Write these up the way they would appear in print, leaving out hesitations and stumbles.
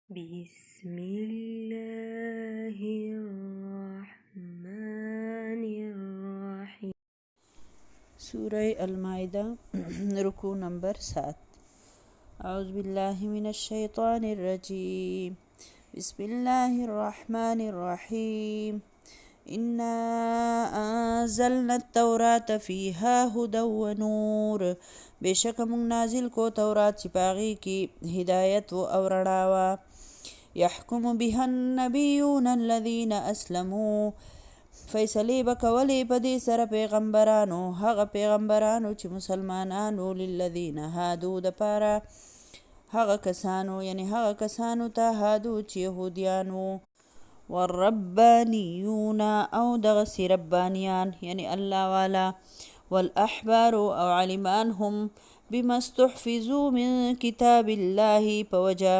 بسم الله الرحمن الرحيم. سورة المائدة ركوع نمبر 7. أعوذ بالله من الشيطان الرجيم. بسم الله الرحمن الرحيم. إنا أنزلنا التوراة فيها هدى ونور. بشک مونږ نازل کو تورات چې پاغي کې هدایت او رڼا وه. يحكم بها النبيون الذين أسلموا. فیصلې به کولې په دې سره پیغمبرانو، هغه پیغمبرانو چې مسلمانانو، للذین هادو دپاره هغه کسانو، یعنی هغه کسانو ته هادو چې یهودیانو، والربانیون او دغسې ربانیان یعنی الله والا، والاحبار او عالمان هم بما استحفظوا من کتاب الله په وجه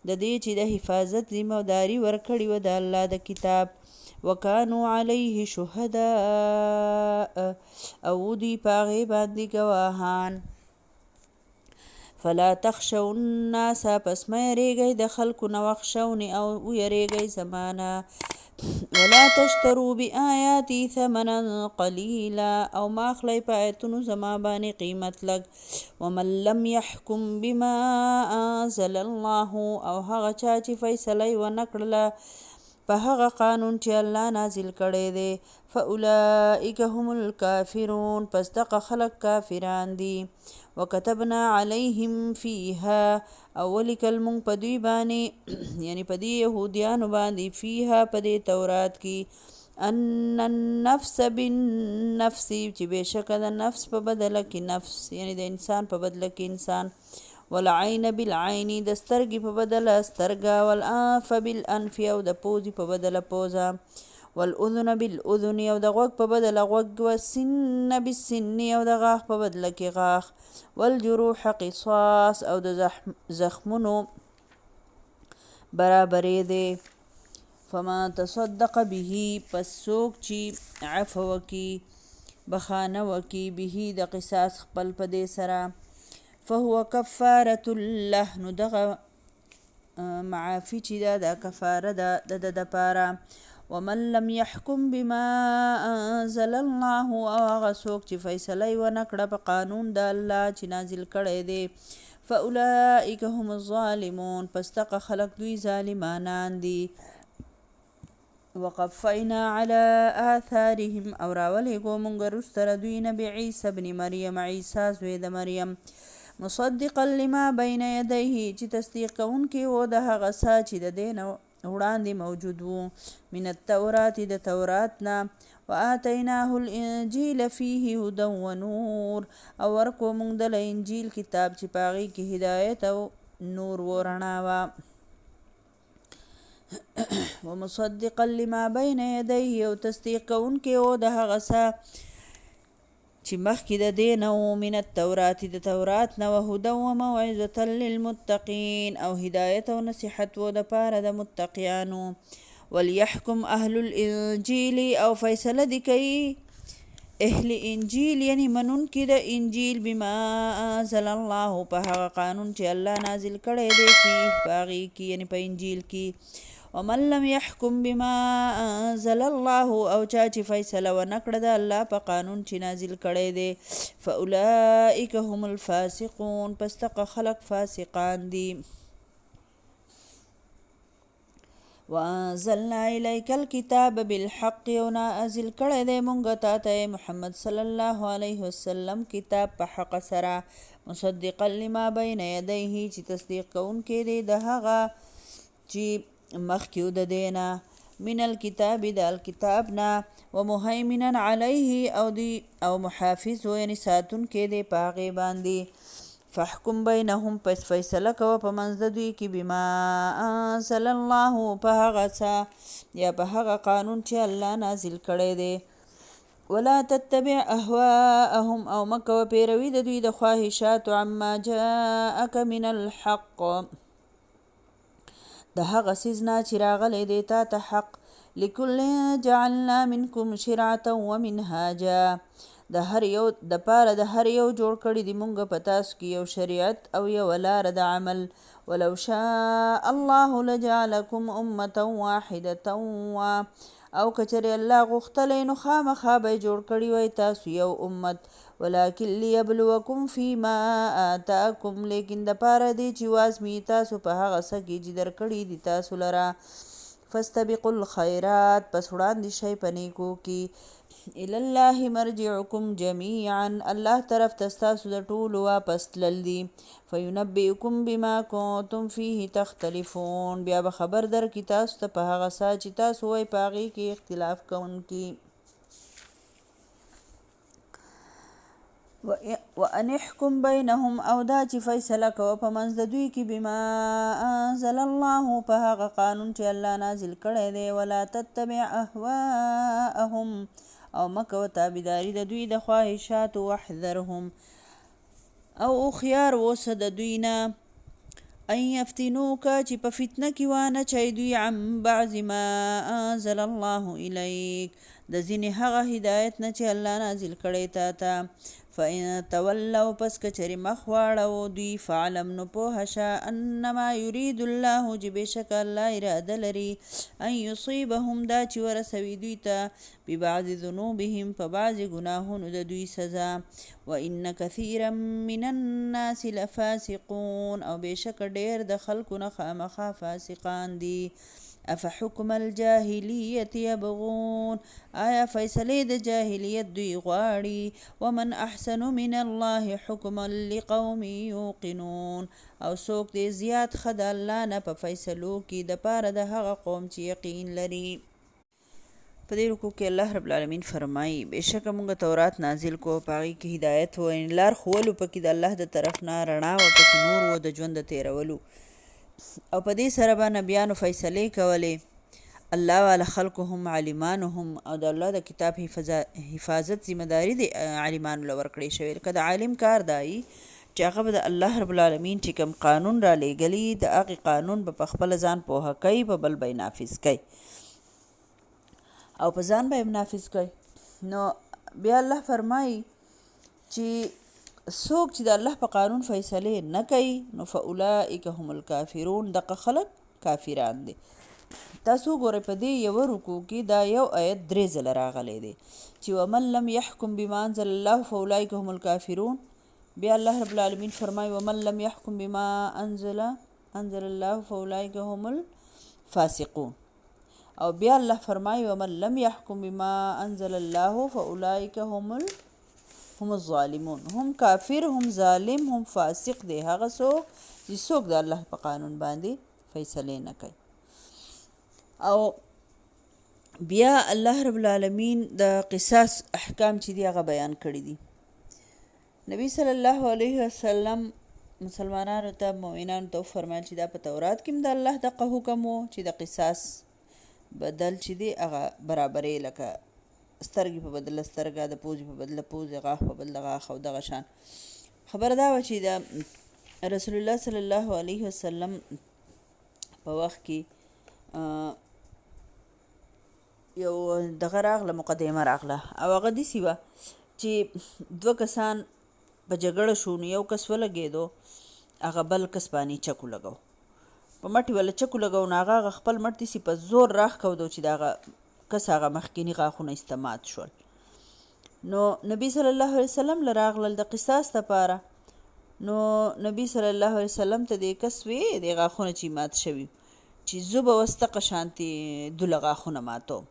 د دې چې د حفاظت ذمهداري ورکړې وه د الله د کتاب. وکانو علیه شهداء او دوی پاغې باندې گواهان. فلا تخشوا الناس پس مه یریږئ د خلکو نه، واخشوني او ویریږئ زمانه. ولا تشتروا بآیاتي ثمنا قلیلا او ما اخلئ په آیتونو زما باندې قیمت لږ. ومن لم يحكم بما انزل الله او هغه چا چې فیصله یې ونه کړله په هغه قانون چې الله نازل کړی دی، فاولئک هم الکافرون پس دغه خلک کافران دي. وکتبنا علیهم فیها او ولیکل مونږ په دوی باندې یعنی په دې یهودیانو باندې فیها په دې تورات کې ان النفس بالنفس چې بېشکه د نفس په بدله کې نفس یعنی د انسان په بدله کې انسان، والعین بالعین د سترګې په بدله سترګه، والانف بالانف او د پوزې په بدله پوزه، والاذن بالاذن او د غوږ په بدله غوږ، والسن بالسن او د غاښ په بدله کې غاښ، والجروح قصاص او د زخمونو برابرې دی. فما تصدق به پس څوک چې عفو وکي بخانه وکي به د قصاص خپل په دې سره، فهو کفارة له نو دغه معافي چې ده دا کفاره ده د ده دپاره. ومن لم يحكم بما انزل الله او هغه څوک چې فیصله یې ونه کړه په قانون د الله چې نازل کړی دی، فاولئک هم الظالمون پس دغه خلک دوی ظالمانان دي. وقفینا علی آثارهم او راولېږو مونږ وروسته له دوی نه بعیسی ابن مریم عیسی زوی د مریم، مصدقا لما بین یدیه چې تصدیق کوونکی و د هغه څه چې د دې نه وړاندې موجود و، من التورات د تورات نه، وآتیناه الانجیل فیه هدى ونور او ورکو مونږ دله انجیل کتاب چې په هغې کې هدایت او نور و رڼا وه. ومصدقا لما بین یدیه او تصدیق کوونکی و د هغه څه چې مخکې د دې نه و، من التورات د تورات نه، وهدى وموعظة للمتقین او هدایت او نصیحت و دپاره د متقیانو. وليحكم اهل الانجیل او فیصله دې کوي اهل انجیل یعنی منونکي د انجیل، بما انزل الله په هغه قانون چې الله نازل کړی دی فيه په هغې کې یعنی په انجیل کې. ومن لم يحكم بما انزل الله او چا چې فیصله ونه کړه د الله په قانون چې نازل کړی دی، فاولئک هم الفاسقون پس دغه خلک فاسقان دي. وانزلنا الیک الکتاب بالحق او نازل کړی دی مونږ تا ته محمد صلی الله علیه وسلم کتاب په حق سره، مصدقا لما بین یدیه چې تصدیق کوونکی دی د هغه چې مخکې د دې نه، من الکتاب د الکتاب نه، ومهیمنا علیه او محافظ یعنی ساتونکی دی په هغې باندې. فاحکم بینهم پس فیصله کوه په منځ د دوی کې، بما انزل الله په هغه څه یا په هغه قانون چې الله نازل کړی دی. ولا تتبع اهواءهم او مه کوه پیروي د دوی د خواهشاتو، عما جاءک من الحق د هغه څیز نه چې راغلی دی تا ته حق. لکل جعلنا منکم شرعة ومنهاجا د پاره د هر یو جوړ کړي دي مونږ په تاسو کې یو شریعت او یو لاره د عمل. ولو شاء الله لجعلکم امة واحدة او کچری الله غوښتلی نو خامخا به جوړ کړي وای تاسو یو امت. ولکن لیبلوکم فیما آتاکم، لیکن د پاره دی چې وازمی تاسو په هغه څه کې چې درکړي دي تاسو لره. فاستبقوا الخیرات، پس وړاندې شئ په نیکو کې. الی الله مرجعکم جمیعا، الله طرف ته ستاسو د ټولو واپس تلل دي. فینبئکم بما کنتم فیه تختلفون، بیا به خبر درکړي تاسو ته په هغه څه چې تاسو وایئ په هغې کې اختلاف کوونکي. وان احکم بینهم، او دا چې فیصله کوه په منځ د دوی کې بما انزل الله، په هغه قانون چې الله نازل کړی دی. ولا تتبع اهواءهم، او مکوه تابعداري د دوی د خواهشاتو. واحذرهم، او خيار اوسه د دوی نه ان یفتنوک، چې په فتنه کې وانه چي دوی عن بعض ما انزل الله الیک، د ځینې هغه هدایت نه چې الله نازل کړی تا ته. فإن تولوا، پس کچری مخ واړو دوی، فعلم نو پوه شه انما یرید الله، چې بېشکه الله اراده لري ان یصیبهم، دا چې ورسوي دوی ته ببعض ذنوبهم، په بعضې ګناهونو د دوی سزا. وان کثیرا من الناس لفاسقون، او بېشکه ډېر د خلکو نه خامخا فاسقان دي. افحکم الجاهلیت یبغون، آیا فیصلې د جاهلیت دوی غواړي. ومن احسن من الله حکما لقوم یوقنون، او څوک دې زیات ښه د الله نه په فیصلو کې د پاره د هغه قوم چې یقین لري. په دې رکوع کې الله رب العالمین فرمایي بېشکه مونږ تورات نازل کو، په هغې کې هدایت و، لار ښوولو پکې د الله د طرف نه، رڼا و پکې، نور و د ژوند د تېرولو، او په دې سره به نبیانو فیصلې کولې. الله والا خلکو هم عالمانو هم، او د الله د کتاب حفاظت ذمهداري د عالمانو له ورکړې شوې. لکه د عالم کار دایي چې هغه به د الله رب العالمین چې کوم قانون را لېږلي، د هغې قانون به په خپله ځان پوهه کوي، په بل به یې نافظ کوي، او په ځان به یې نافظ کوي. نو بیا الله فرمایي چې څوک چې د الله په قانون فیصلې نه کوي، نو فاولئک هم الکافرون، دغه خلک کافران دي. تاسو ګورئ په دې یوه رکوع کې دا یو آیت 3 ځله راغلی دی چې ومن لم یحکم بما انزل الله فاولئک هم الکافرون. بیا الله رب العالمین فرمایي ومن لم یحکم بما انزل الله فاولئک هم الفاسقون، او بیا الله فرمایي ومن لم یحکم بما انزل الله فاولئک هم الظالمون. هم کافر، هم ظالم، هم فاسق دی هغه څوک چې څوک د الله په قانون باندې فیصلې نه کوي. او بیا الله رب العالمین د قصاص احکام چې دی هغه بیان کړي دي. نبی صلی الله علیه وسلم مسلمانانو ته، مؤمنانو ته وفرمایل چې دا په تورات کې هم د الله دغه حکم و چې د قصاص بدل چې دی هغه برابرې، لکه سترګې په بدله سترګه، د پوزې په بدله پوزې، غاښ په بدله غاښ، او دغه شان. خبره دا وه چې د رسول الله صلی الله علیه وسلم په وخت کې یو دغه راغله، مقدمه راغله، او هغه داسې وه چې 2 کسان په جګړه شو، نو یو کس ولګېدو، هغه بل کس باندې چکو لګو، په مټې ولا چکو لګو، نو هغه خپل مټ داسې په زور راښکودو چې د هغه کس هغه مخکیني غاښونه استمات شول. نو نبی صلی الله علیه وسلم له راغلل د قصاص دپاره. نو نبی صلی الله علیه وسلم ته د کس وی د غاښونه چې مات شوي چې زه به وستقه شانتې دوله غاښونه ماتوم.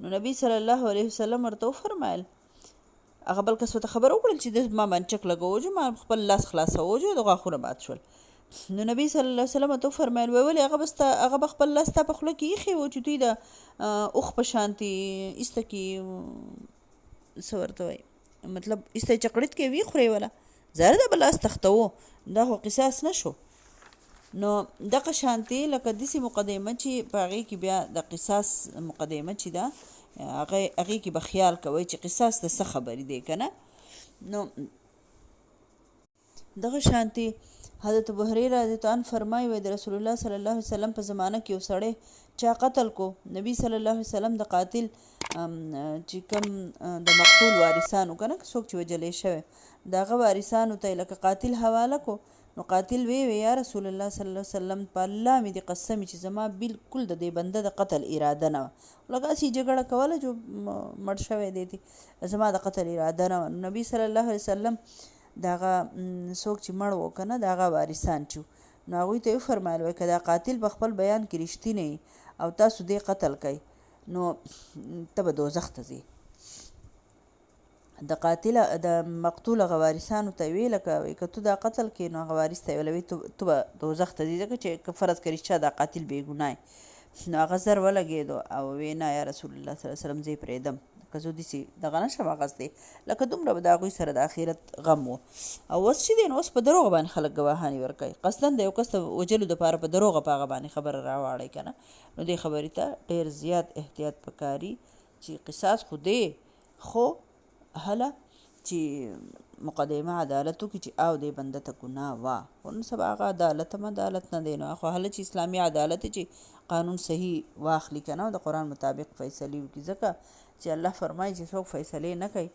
نو نبی صلی الله علیه وسلم ورته وفرمایل، هغه بل کس ورته خبر وکړل چې د ما باندې چک لګوجو، ما خپل لاس خلاصوجو، د غاښونه مات شول. نو نبی صلی الله علیه وسلم ته وفرمایل ولې هغه به خپل لاس تا په خوله کې ایښی و چې دوی د اوښ په شانتې ایسته کې څه ورته وایي، مطلب ایسته یې چکړت کې ویې خورې وله، ظاهره ده به لاس تختوو، دا خو قصاص نه شو. نو دغه شانتې لکه داسې مقدمه چې په هغې کې بیا د قصاص مقدمه چې ده هغې کې به خیال کوئ چې قصاص د څه خبرې دی که نه. نو دغه شانتې حضرت ابو هريره رضی الله عنه فرمایي وای د رسول الله صلی الله علیه وسلم په زمانه کې یو سړی چا قتل کو، نبی صلی الله علیه وسلم د قاتل چې کوم د مقتول وارثانو کنه څوک چې وجلې شوی د هغه وارثانو ته لکه قاتل حواله کو، نو قاتل وی یا رسول الله صلی الله علیه وسلم په الله مې د قسم چې زما بالکل د دې بنده د قتل اراده نه وه، لکه هسې جګړه کوله جو مړ شوی دی زما د قتل اراده نه وه. نبی صلی الله علیه وسلم د هغه څوک چې مړ و که نه د هغه وارثان چې نو هغوی ته وفرمایل وایي که دا قاتل په خپل بیان کې رښتینی او تاسو دې قتل کوئ نو ته به دوزخ ته ځې. د قاتل د مقتول هغه وارثانو ته ویې لکه که تو دا قتل کې نو هغه وارث ته یې ویله تو به دوزخ ته ځې ځکه چې که فرض که رښتیا دا قاتل بې ګناه نو هغه زر ولګېدو او وی نه یا رسول الله صلی الله علیه وسلم زه یې پرېږدم که زه داسې دغه نه شم اخیستی لکه دومره به د هغوی سره د آخرت غم و. او اوس چې دی نو اوس په دروغه باندې خلک ګواهانې ورکوي، قصدا د یو کس د وجلو دپاره په دروغه په هغه باندې خبره راواړئ که نه، نو دې خبرې ته ډېر زیات احتیاط پکاري چې قصاص خو دی خو هله چې مقدمه عدالت وکړي چې او دې بنده ته ګناه وه، خو نن سبا هغه عدالت هم عدالت نه دی، نو خو هله چې اسلامي عدالت چې قانون صحیح واخلي که نه د قرآن مطابق فیصلې وکړي، ځکه چې الله فرمایي چې څوک فیصلې نه کوي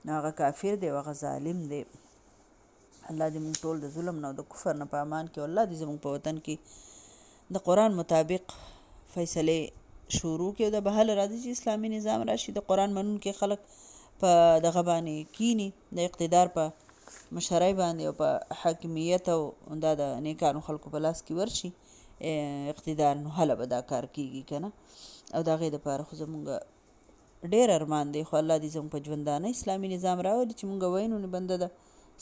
نو هغه کافر دی او هغه ظالم دی. الله دې موږ ټول د ظلم نه او د کفر نه په امان کې، الله دې زموږ په وطن کې د قرآن مطابق فیصلې شروع کړي او د به هله راځي چې اسلامي نظام راشي، د قرآن منونکي خلک په دغه باندې کینی د اقتدار په مشرۍ باندې او په حاکمیت او دا د نیکانو خلکو په لاس کې ورشي اقتدار، نو هله به دا کار کیږي که نه. او د هغې دپاره خو زمونږ ډېر ارمان دی، خو الله دې زموږ په ژوندانه اسلامي نظام راولي چې مونږ وینو نو بنده د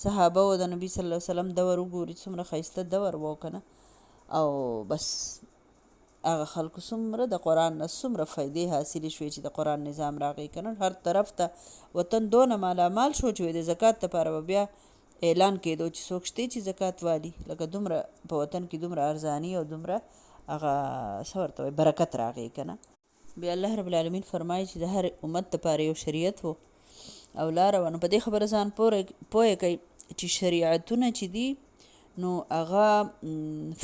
صحابه و د نبي صلی الله علیه وسلم دور وګوري څومره ښایسته دور و که نه، او بس هغه خلکو څومره د قرآن نه څومره فایدې حاصلې شوې چې د قرآن نظام راغی که نه، هر طرف ته وطن دونه مالامال شو چې د زکات دپاره به بیا اعلان کېدو چې څوک شته چې زکات والي، لکه دومره په وطن کې دومره ارزاني او دومره هغه څه ورته وایي برکت راغی که نه. بیا الله رب العالمین فرمایي چې د هر امت دپاره یو شریعت و او لاره وه، نو په دې خبره ځان پوه کوي چې شریعتونه چې دي نو هغه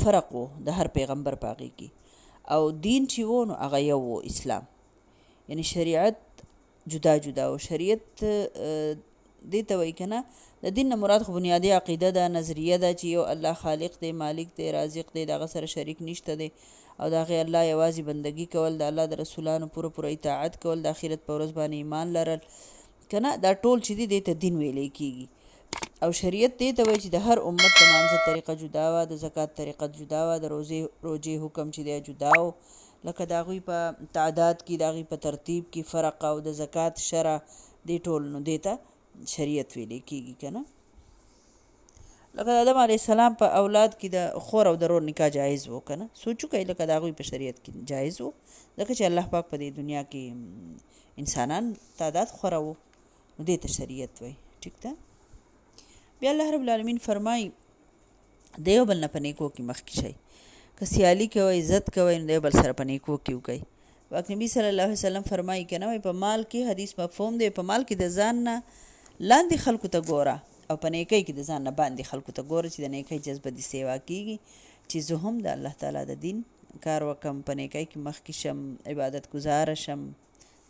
فرق و د هر پیغمبر په هغې کې، او دین چې و نو هغه یو و اسلام، یعنی شریعت جدا جدا و. شریعت دې ته وایي که نه د دین نه مراد خو بنیادي عقیده ده، نظریه ده چې یو الله خالق دی، مالک دی، رازق دی، د هغه سره شریک نشته دی، او د هغې الله یوازې بندګي کول، د الله د رسولانو پوره اطاعت کول، د آخرت په ورځ باندې ایمان لرل که نه، دا ټول چې دی دې ته دین ویلی کېږي. او شریعت دې ته وایي چې د هر امت د مانځه طریقه جدا وه، د زکات طریقه جدا وه، د روژې حکم چې دی جدا و، لکه د هغوی په تعداد کې د هغوی په ترتیب کې فرق او د زکات شرع دې ټول نو دې ته شریعت ویلی کېږي که نه. لکه د آدم علیه السلام په اولاد کې د خور او د رور نکاح جایز و که نه، سوچ وکړئ لکه د هغوی په شریعت کې جایز و، ځکه چې الله پاک په دې دنیا کې انسانان تعداد خوره و نو دې ته شریعت وایي. ټیک ده. بیا الله رب العالمین فرمایي د یو بل نه په نیکو کې مخکې شئ، که سیالي کوئ عزت کوئ نو د یو بل سره په نیکو کې وکئ. پاک نبي صلی الله علیه وسلم فرمایي که نه په مال کې حدیث مفهوم دی، په مال کې د ځان نه لاندې خلکو ته ګوره او په نیکۍ کې د ځان نه باندې خلکو ته ګوره چې د نیکۍ جذبه دې سیوا کېږي، چې زه هم د الله تعالی د دین کار وکم، په نیکۍ کې مخکې شم، عبادت ګزاره شم.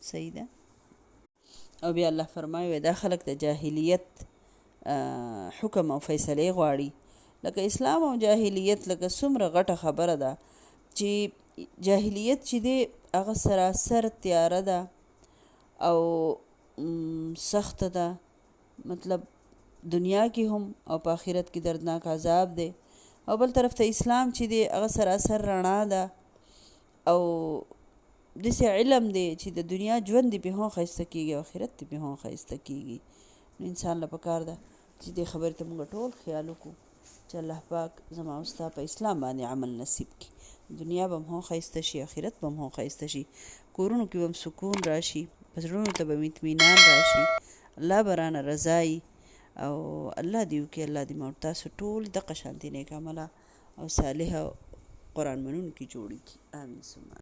صحیح ده. او بیا الله فرمایي دا خلک د جاهلیت حکم او فیصلې غواړي، لکه اسلام او جاهلیت لکه څومره غټه خبره ده چې جاهلیت چې دی هغه سراسر تیاره ده او سخته ده، مطلب دنیا کې هم او په آخرت کې دردناک عذاب دی، او بل طرف ته اسلام چې دی هغه سراسر رڼا ده او داسې علم دی چې د دنیا ژوند دې پې هم ښایسته کېږي او آخرت دې پې هم ښایسته کېږي. نو انسان له پکار ده چې دې خبرې ته موږ ټول خیال وکړو چې الله پاک زما او ستا په اسلام باندې عمل نصیب کړي، دنیا به هم ښایسته شي، آخرت به هم ښایسته شي، کورونو کې به هم سکون راشي، په زړونو ته به اطمینان راشي، الله به رانه رضایي، او الله دې وکړي الله دې ما تاسو ټول دغه شانتې نیک عمله او صالحه قرآن منونکي جوړ کړي. آمین ثم